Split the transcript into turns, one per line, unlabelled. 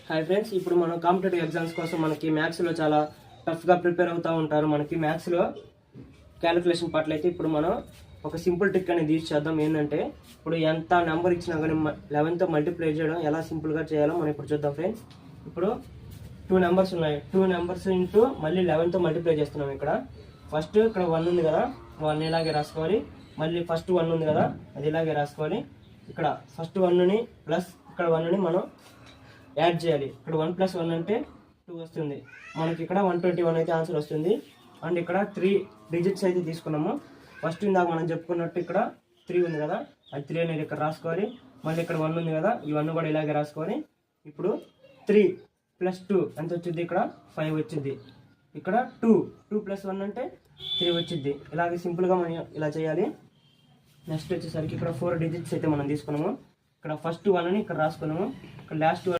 Hi friends, ఇప్పుడు మనం competitive exams కోసం మనకి మ్యాథ్స్లో చాలా టఫ్గా ప్రిపేర్ అవుతూ ఉంటారు. మనకి మ్యాథ్స్లో క్యాలిక్యులేషన్ పార్ట్లు అయితే ఇప్పుడు మనం ఒక సింపుల్ ట్రిక్ అనేది యూజ్ చేద్దాం. ఏంటంటే ఇప్పుడు ఎంత నెంబర్ ఇచ్చినా కానీ 11తో మల్టిప్లై చేయడం ఎలా సింపుల్గా చేయాలో మనం ఇప్పుడు చూద్దాం ఫ్రెండ్స్. ఇప్పుడు 2 నెంబర్స్ ఉన్నాయి. 2 నెంబర్స్ ఇంటూ మళ్ళీ 11తో మల్టిప్లై చేస్తున్నాం. ఇక్కడ ఫస్ట్ ఇక్కడ 1 ఉంది కదా, 1 ఇలాగే రాసుకోవాలి. మళ్ళీ ఫస్ట్ 1 ఉంది కదా, అది ఇలాగే రాసుకోవాలి. ఇక్కడ ఫస్ట్ 1ని ప్లస్ ఇక్కడ 1ని మనం యాడ్ చేయాలి. ఇక్కడ 1 + 1 అంటే 2 వస్తుంది. మనకి ఇక్కడ 121 అయితే ఆన్సర్ వస్తుంది. అండ్ ఇక్కడ 3 డిజిట్స్ అయితే తీసుకున్నాము. ఫస్ట్ ఇందాక మనం చెప్పుకున్నట్టు ఇక్కడ 3 ఉంది కదా, అది 3 అనేది ఇక్కడ రాసుకోవాలి. మళ్ళీ ఇక్కడ 1 ఉంది కదా, ఈ 1 కూడా ఇలాగే రాసుకోవాలి. ఇప్పుడు 3 + 2 ఎంత వచ్చింది? ఇక్కడ 5 వచ్చింది. ఇక్కడ 2 + 1 అంటే 3 వచ్చింది. ఇలాగే సింపుల్గా మనం ఇలా చేయాలి. నెక్స్ట్ వచ్చేసరికి ఇక్కడ 4 డిజిట్స్ అయితే మనం తీసుకున్నాము. ఇక్కడ ఫస్ట్ 1ని ఇక్కడ రాసుకున్నాము. ఇక్కడ లాస్ట్